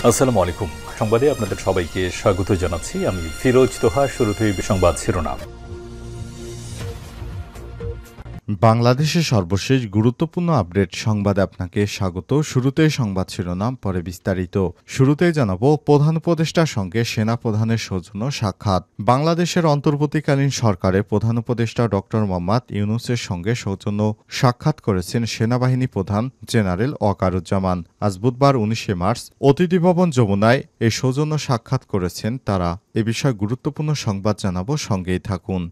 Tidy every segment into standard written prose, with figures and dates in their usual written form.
আসসালামু আলাইকুম। সংবাদে আপনাদের সবাইকে স্বাগত জানাচ্ছি। আমি ফিরোজ তোহা। শুরুতেই সংবাদ শিরোনাম। বাংলাদেশের সর্বশেষ গুরুত্বপূর্ণ আপডেট সংবাদে আপনাকে স্বাগত। শুরুতেই সংবাদ শিরোনাম, পরে বিস্তারিত। শুরুতেই জানাবো, প্রধান উপদেষ্টার সঙ্গে সেনা প্রধানের সৌজন্য সাক্ষাৎ। বাংলাদেশের অন্তর্বর্তীকালীন সরকারের প্রধান উপদেষ্টা ডক্টর মোহাম্মদ ইউনূসের সঙ্গে সৌজন্য সাক্ষাৎ করেছেন সেনাবাহিনী প্রধান জেনারেল ওয়াকারুজ্জামান। আজ বুধবার ১৯ মার্চ অতিথি ভবন যমুনায় এই সৌজন্য সাক্ষাৎ করেছেন তারা। এ বিষয়ে গুরুত্বপূর্ণ সংবাদ জানাবো, সঙ্গেই থাকুন।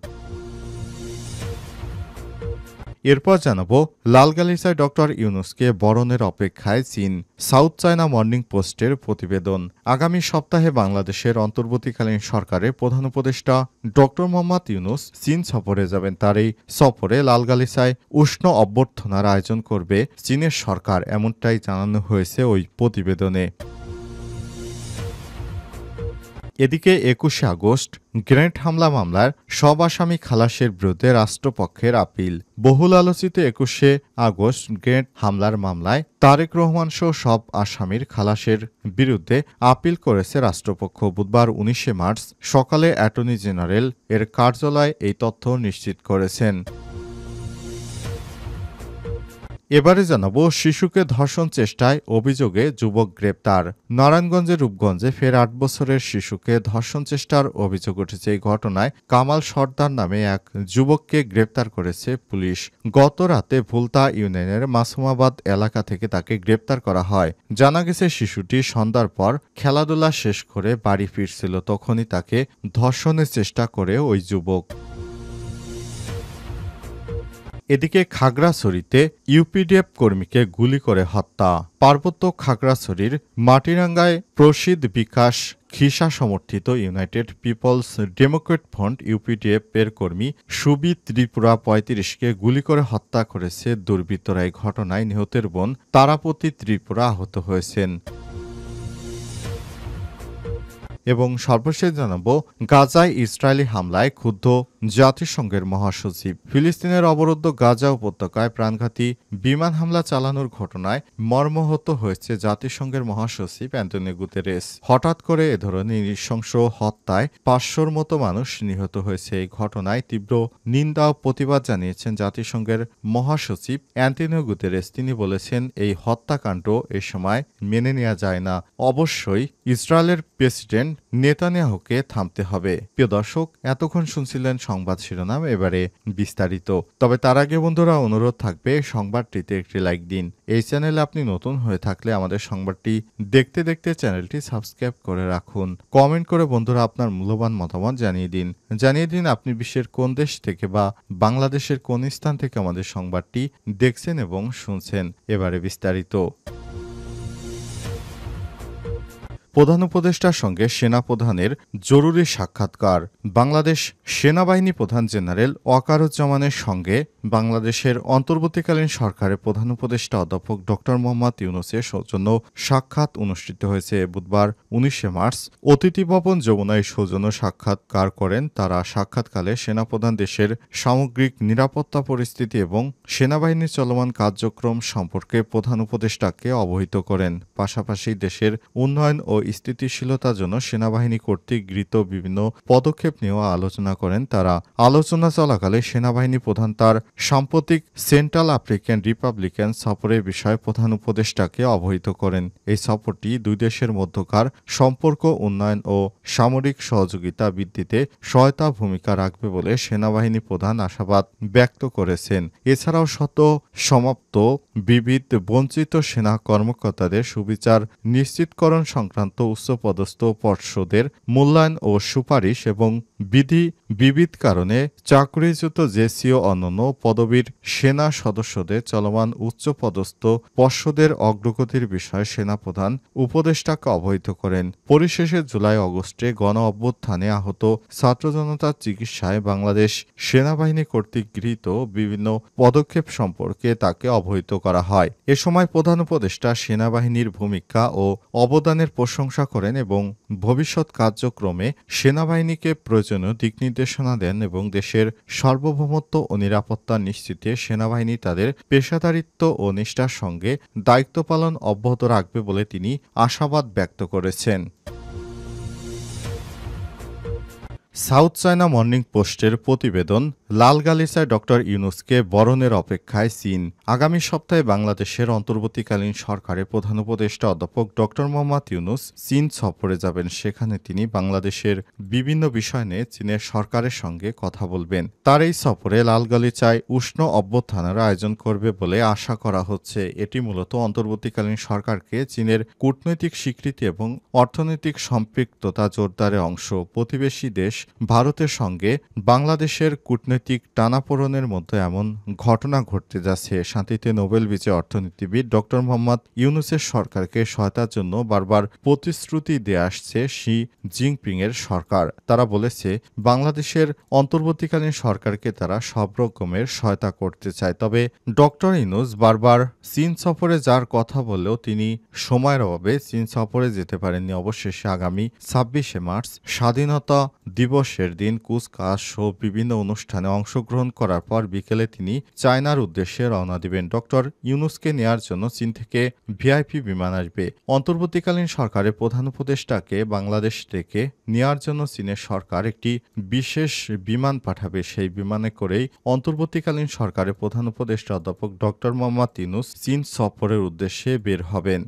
এরপর জানাবো, লালগালিচায় ডক্টর ইউনূসকে বরণের অপেক্ষায় চীন। সাউথ চায়না মর্নিং পোস্টের প্রতিবেদন। আগামী সপ্তাহে বাংলাদেশের অন্তর্বর্তীকালীন সরকারের প্রধান উপদেষ্টা ডক্টর মোহাম্মদ ইউনূস চীন সফরে যাবেন। তার এই সফরে লালগালিচায় উষ্ণ অভ্যর্থনার আয়োজন করবে চীনের সরকার, এমনটাই জানানো হয়েছে ওই প্রতিবেদনে। এদিকে ২১শে আগস্ট গ্রেনেড হামলা মামলার সব আসামি খালাসের বিরুদ্ধে রাষ্ট্রপক্ষের আপিল। বহুল আলোচিত ২১শে আগস্ট গ্রেনেড হামলার মামলায় তারেক রহমান সহ সব আসামির খালাসের বিরুদ্ধে আপিল করেছে রাষ্ট্রপক্ষ। বুধবার ১৯ মার্চ সকালে অ্যাটর্নি জেনারেল এর কার্যালয় এই তথ্য নিশ্চিত করেছেন। এবারে জানাবো, শিশুকে ধর্ষণ চেষ্টায় অভিযোগে যুবক গ্রেপ্তার। নারায়ণগঞ্জের রূপগঞ্জে ফের ৮ বছরের শিশুকে ধর্ষণ চেষ্টার অভিযোগ উঠেছে। এই ঘটনায় কামাল সর্দার নামে এক যুবককে গ্রেপ্তার করেছে পুলিশ। গত রাতে ভুলতা ইউনিয়নের মাসুমাবাদ এলাকা থেকে তাকে গ্রেপ্তার করা হয়। জানা গেছে, শিশুটি সন্ধ্যার পর খেলাধুলা শেষ করে বাড়ি ফিরছিল, তখনই তাকে ধর্ষণের চেষ্টা করে ওই যুবক। এদিকে খাগড়াছড়িতে ইউপিডিএফ কর্মীকে গুলি করে হত্যা। পার্বত্য খাগড়াছড়ির মাটিরাঙ্গায় প্রসিদ্ধ বিকাশ খিসা সমর্থিত united peoples democrat front UPDF এর কর্মী সুবিত ত্রিপুরা ৩৫কে গুলি করে হত্যা করেছে দুর্বৃত্তরা। এই ঘটনায় নিহতের বোন তারাপতি ত্রিপুরা আহত হয়েছেন। এবং সর্বশেষ জানাবো, গাজায় ইসরায়েলি হামলায় ক্ষুব্ধ জাতিসংঘের মহাসচিব। ফিলিস্তিনের অবরুদ্ধ গাজা উপত্যকায় প্রাণঘাতী বিমান হামলা চালানোর ঘটনায় মর্মাহত হয়েছে জাতিসংঘের মহাসচিব অ্যান্টোনিও গুতেরেস। হঠাৎ করে এ ধরনের নৃশংস হত্যায় ৫০০র মতো মানুষ নিহত হয়েছে। এই ঘটনায় তীব্র নিন্দা ও প্রতিবাদ জানিয়েছেন জাতিসংঘের মহাসচিব অ্যান্টোনিও গুতেরেস। তিনি বলেছেন, এই হত্যাকাণ্ড এ সময় মেনে নেওয়া যায় না। অবশ্যই ইসরায়েলের প্রেসিডেন্ট নেতানিয়াহুকে থামতে হবে। প্রিয় দর্শক, এতক্ষণ শুনছিলেন সংবাদ শিরোনাম, এবারে বিস্তারিত। তবে তার আগে বন্ধুরা, অনুরোধ থাকবে সংবাদটিতে একটি লাইক দিন। এই চ্যানেলে আপনি নতুন হয়ে থাকলে আমাদের সংবাদটি দেখতে দেখতে চ্যানেলটি সাবস্ক্রাইব করে রাখুন। কমেন্ট করে বন্ধুরা আপনার মূল্যবান মতামত জানিয়ে দিন আপনি বিশ্বের কোন দেশ থেকে বা বাংলাদেশের কোন স্থান থেকে আমাদের সংবাদটি দেখছেন এবং শুনছেন। এবারে বিস্তারিত। প্রধান উপদেষ্টার সঙ্গে সেনাপ্রধানের জরুরি সাক্ষাৎকার। বাংলাদেশ সেনাবাহিনী প্রধান জেনারেল ওয়াকারুজ্জামানের সঙ্গে বাংলাদেশের অন্তর্বর্তীকালীন সরকারের প্রধান উপদেষ্টা অধ্যাপক ডক্টর মোহাম্মদ ইউনূসের সৌজন্য সাক্ষাৎ অনুষ্ঠিত হয়েছে। বুধবার ১৯ মার্চ অতিথি ভবন যমুনায় সৌজন্য সাক্ষাৎকার করেন তারা। সাক্ষাৎকালে সেনাপ্রধান দেশের সামগ্রিক নিরাপত্তা পরিস্থিতি এবং সেনাবাহিনীর চলমান কার্যক্রম সম্পর্কে প্রধান উপদেষ্টাকে অবহিত করেন। পাশাপাশি দেশের উন্নয়ন ও স্থিতিশীলতার জন্য সেনাবাহিনী কর্তৃক গৃহীত বিভিন্ন পদক্ষেপ নিয়েও আলোচনা করেন তারা। আলোচনা চলাকালে সেনাবাহিনী প্রধান তার সাম্প্রতিক সেন্ট্রাল আফ্রিকান রিপাবলিকান সফরের বিষয়ে প্রধান উপদেষ্টাকে অবহিত করেন। এই সফরটি দুই দেশের মধ্যকার সম্পর্ক উন্নয়ন ও সামরিক সহযোগিতা বৃদ্ধিতে সহায়তা ভূমিকা রাখবে বলে সেনাবাহিনী প্রধান আশাবাদ ব্যক্ত করেছেন। এছাড়াও সদ্য সমাপ্ত বিবিধ বঞ্চিত সেনা কর্মকর্তাদের সুবিচার নিশ্চিতকরণ সংক্রান্ত উচ্চপদস্থ পর্ষদের মূল্যায়ন ও সুপারিশ এবং বিবিধ কারণে চাকরিচ্যুত জেসি ও অন্যান্য পদবীর সেনা সদস্যদের চলমান উচ্চপদস্থ পর্ষদের অগ্রগতির বিষয়ে সেনাপ্রধান উপদেষ্টাকে অবহিত করেন। পরিশেষে জুলাই আগস্টে গণ অভ্যুত্থানে আহত ছাত্র জনতার চিকিৎসায় বাংলাদেশ সেনাবাহিনী কর্তৃক গৃহীত বিভিন্ন পদক্ষেপ সম্পর্কে তাকে অবহিত করা হয়। এ সময় প্রধান উপদেষ্টা সেনাবাহিনীর ভূমিকা ও অবদানের প্রসঙ্গ প্রশংসা করেন এবং ভবিষ্যৎ কার্যক্রমে সেনাবাহিনীকে প্রয়োজনীয় দিক নির্দেশনা দেন এবং দেশের সার্বভৌমত্ব ও নিরাপত্তা নিশ্চিতে সেনাবাহিনী তাদের পেশাদারিত্ব ও নিষ্ঠার সঙ্গে দায়িত্ব পালন অব্যাহত রাখবে বলে তিনি আশাবাদ ব্যক্ত করেছেন। সাউথ চায়না মর্নিং পোস্টের প্রতিবেদন, লাল গালিচায় ডক্টর ইউনূসকে বরণের অপেক্ষায় চীন। আগামী সপ্তাহে বাংলাদেশের অন্তর্বর্তীকালীন সরকারের প্রধান উপদেষ্টা অধ্যাপক ডক্টর মোহাম্মদ ইউনূস চীন সফরে যাবেন। সেখানে তিনি বাংলাদেশের বিভিন্ন বিষয় নিয়ে চীনের সরকারের সঙ্গে কথা বলবেন। তার এই সফরে লাল গালিচায় উষ্ণ অভ্যুত্থানের আয়োজন করবে বলে আশা করা হচ্ছে। এটি মূলত অন্তর্বর্তীকালীন সরকারকে চীনের কূটনৈতিক স্বীকৃতি এবং অর্থনৈতিক সম্পৃক্ততা জোরদারের অংশ। প্রতিবেশী দেশ ভারতের সঙ্গে বাংলাদেশের কূটনৈতিক টানাপোড়েনের মধ্যে এমন ঘটনা ঘটতে যাচ্ছে। শান্তিতে নোবেল বিজয়ী অর্থনীতিবিদ ডক্টর মোহাম্মদ ইউনূসের সরকারকে সহায়তার জন্য বারবার প্রতিশ্রুতি দিয়ে আসছে শি জিনপিংয়ের সরকার। তারা বলেছে বাংলাদেশের অন্তর্বর্তীকালীন সরকারকে তারা সব রকমের সহায়তা করতে চায়। তবে ডক্টর ইউনূস বারবার চীন সফরে যাওয়ার কথা বললেও তিনি সময়ের অভাবে চীন সফরে যেতে পারেননি। অবশেষে আগামী ২৬শে মার্চ স্বাধীনতা দিবসের দিন কুচকাওয়াজ সহ বিভিন্ন অনুষ্ঠানে অংশগ্রহণ করার পর বিকেলে তিনি চায়নার উদ্দেশ্যে রওনা দিবেন। ডক্টর ইউনূসকে নেয়ার জন্য চীন থেকে ভিআইপি বিমান আসবে। অন্তর্বর্তীকালীন সরকারের প্রধান উপদেষ্টাকে বাংলাদেশ থেকে নেয়ার জন্য চীনের সরকার একটি বিশেষ বিমান পাঠাবে। সেই বিমানে করেই অন্তর্বর্তীকালীন সরকারের প্রধান উপদেষ্টা অধ্যাপক ডক্টর মোহাম্মদ ইউনূস চীন সফরের উদ্দেশ্যে বের হবেন।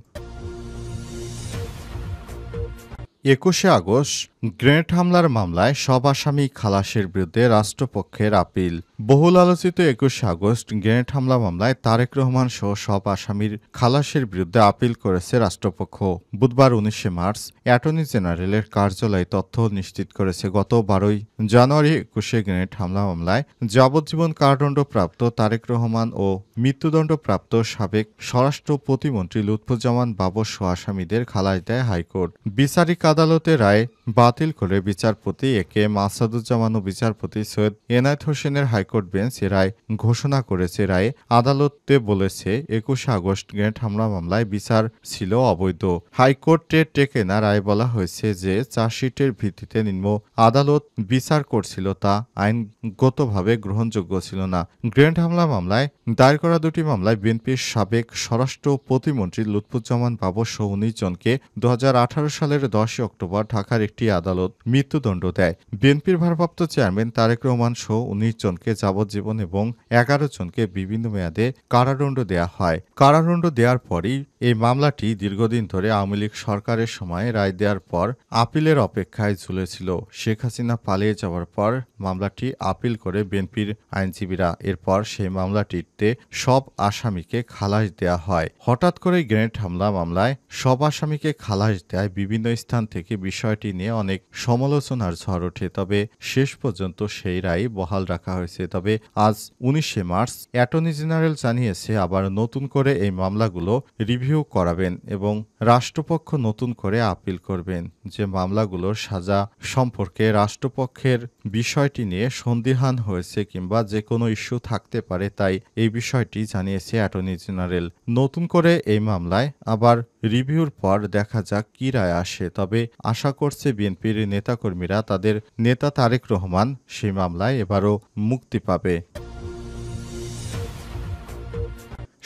২১শে আগস্ট গ্রেনেড হামলার মামলায় সব আসামি খালাসের বিরুদ্ধে রাষ্ট্রপক্ষের আপিল। বহুল আলোচিত ২১শে আগস্ট গ্রেনেড হামলা মামলায় তারেক রহমান সহ সব আসামির খালাসের বিরুদ্ধে আপিল করেছে রাষ্ট্রপক্ষ। বুধবার ১৯শে মার্চ অ্যাটর্নি জেনারেলের কার্যালয় তথ্য নিশ্চিত করেছে। গত ১২ই জানুয়ারি ২১শে গ্রেনেড হামলা মামলায় যাবজ্জীবন কারাদণ্ডপ্রাপ্ত তারেক রহমান ও মৃত্যুদণ্ডপ্রাপ্ত সাবেক স্বরাষ্ট্র প্রতিমন্ত্রী লুৎফুজ্জামান বাবর সহ আসামিদের খালাস দেয় হাইকোর্ট। বিচারিক আদালতের রায় বাতিল করে বিচারপতি এ কে এম আসাদুজ্জামান ও বিচারপতি সৈয়দ এনায়েত হোসেনের হাইকোর্ট বেঞ্চ এ রায় ঘোষণা করেছে। রায়ে আদালতে বলেছে ২১শে আগস্ট গ্রেনেড হামলা মামলায় বিচার ছিল অবৈধ। হাইকোর্টে টেকেনা রায় বলা হয়েছে যে চার্জশিটের ভিত্তিতে নিম্ন আদালত বিচার করছিল তা আইনগতভাবে গ্রহণযোগ্য ছিল না। গ্রেনেড হামলা মামলায় দায়ের করা দুটি মামলায় বিএনপির সাবেক স্বরাষ্ট্র প্রতিমন্ত্রী লুৎফুজ্জামান বাবর সহ ১৯ জনকে ২০১৮ সালের ১০ অক্টোবর ঢাকার একটি আদালত মৃত্যুদণ্ড দেয়। বিএনপির ভারপ্রাপ্ত চেয়ারম্যান তারেক রহমান সহ ১৯ জনকে যাবজ্জীবন এবং ১১ জনকে বিভিন্ন মেয়াদে কারাদণ্ড দেয়া হয়। কারাদণ্ড দেওয়ার পরই এই মামলাটি দীর্ঘদিন ধরে আওয়ামী লীগ সরকারের সময় রায় দেওয়ার পর আপিলের অপেক্ষায় ঝুলেছিল। শেখ হাসিনা পালিয়ে যাওয়ার পর মামলাটি আপিল করে বিএনপির আইনজীবীরা। এরপর সেই মামলাটিতে সব আসামিকে খালাস দেয়া হয়। হঠাৎ করে গ্রেনেড হামলা মামলায় সব আসামিকে খালাস দেয় বিভিন্ন স্থান থেকে বিষয়টি নিয়ে অনেক সমালোচনার ঝড় ওঠে। তবে শেষ পর্যন্ত সেই রায় বহাল রাখা হয়েছে। তবে আজ ১৯শে মার্চ অ্যাটর্নি জেনারেল জানিয়েছে আবার নতুন করে এই মামলাগুলো রিভিউ করাবেন এবং রাষ্ট্রপক্ষ নতুন করে আপিল করবেন। যে মামলাগুলোর সাজা সম্পর্কে রাষ্ট্রপক্ষের বিষয়টি নিয়ে সন্দিহান হয়েছে কিংবা যে কোনো ইস্যু থাকতে পারে, তাই এই বিষয়টি জানিয়েছে অ্যাটর্নি জেনারেল। নতুন করে এই মামলায় আবার রিভিউর পর দেখা যাক কি রায় আসে। তবে আশা করছে বিএনপির নেতাকর্মীরা তাদের নেতা তারেক রহমান সেই মামলায় এবারও মুক্তি পাবে।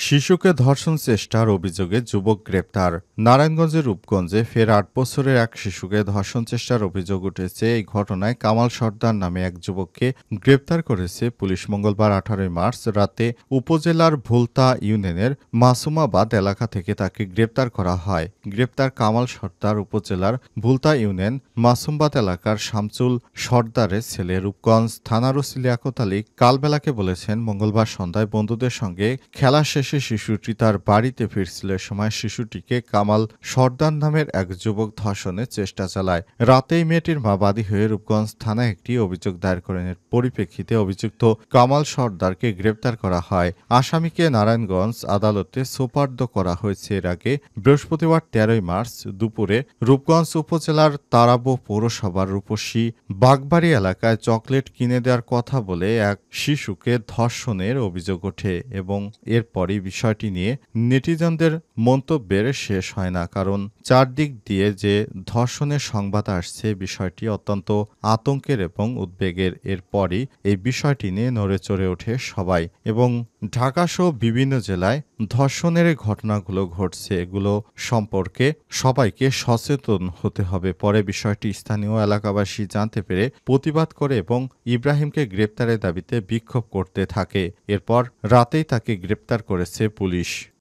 শিশুকে ধর্ষণ চেষ্টার অভিযোগে যুবক গ্রেপ্তার। নারায়ণগঞ্জের রূপগঞ্জে ফের ৮ বছরের এক শিশুকে ধর্ষণ চেষ্টার অভিযোগ উঠেছে। এই ঘটনায় কামাল সর্দার নামে এক যুবককে গ্রেপ্তার করেছে পুলিশ। মঙ্গলবার ১৮ মার্চ রাতে উপজেলার ভুলতা ইউনিয়নের মাসুমাবাদ এলাকা থেকে তাকে গ্রেপ্তার করা হয়। গ্রেপ্তার কামাল সর্দার উপজেলার ভুলতা ইউনিয়ন মাসুমবাদ এলাকার শামসুল সর্দারের ছেলে। রূপগঞ্জ থানার ওসি লিয়াকত আলী কালবেলাকে বলেছেন, মঙ্গলবার সন্ধ্যায় বন্ধুদের সঙ্গে খেলা শেষে শিশুটি তার বাড়িতে ফিরছিল। সময় শিশুটিকে কামাল সর্দার নামের এক যুবক ধর্ষণের চেষ্টা চালায়। রাতেই মেয়েটির মা বাদী হয়ে রূপগঞ্জ থানায় একটি অভিযোগ দায়ের করেন। এর পরিপ্রেক্ষিতে অভিযুক্ত কামাল সর্দারকে গ্রেপ্তার করা হয়। আসামিকে নারায়ণগঞ্জ আদালতে সোপর্দ করা হয়েছে। এর আগে বৃহস্পতিবার ১৩ মার্চ দুপুরে রূপগঞ্জ উপজেলার তারাবো পৌরসভার রূপসী বাগবাড়ি এলাকায় চকলেট কিনে দেওয়ার কথা বলে এক শিশুকে ধর্ষণের অভিযোগ ওঠে এবং এরপরই বিষয়টি নিয়ে নেটিজনদের মন্তব্যের শেষ হয় না, কারণ চারদিক দিয়ে যে ধর্ষণের সংবাদ আসছে বিষয়টি অত্যন্ত আতঙ্কের এবং উদ্বেগের। এরপরই এই বিষয়টি নিয়ে নড়েচড়ে ওঠে সবাই এবং ঢাকাসহ বিভিন্ন জেলায় ধর্ষণের ঘটনাগুলো ঘটছে, এগুলো সম্পর্কে সবাইকে সচেতন হতে হবে। পরে বিষয়টি স্থানীয় এলাকাবাসী জানতে পেরে প্রতিবাদ করে এবং ইব্রাহিমকে গ্রেপ্তারের দাবিতে বিক্ষোভ করতে থাকে। এরপর রাতেই তাকে গ্রেপ্তার করেছে পুলিশ।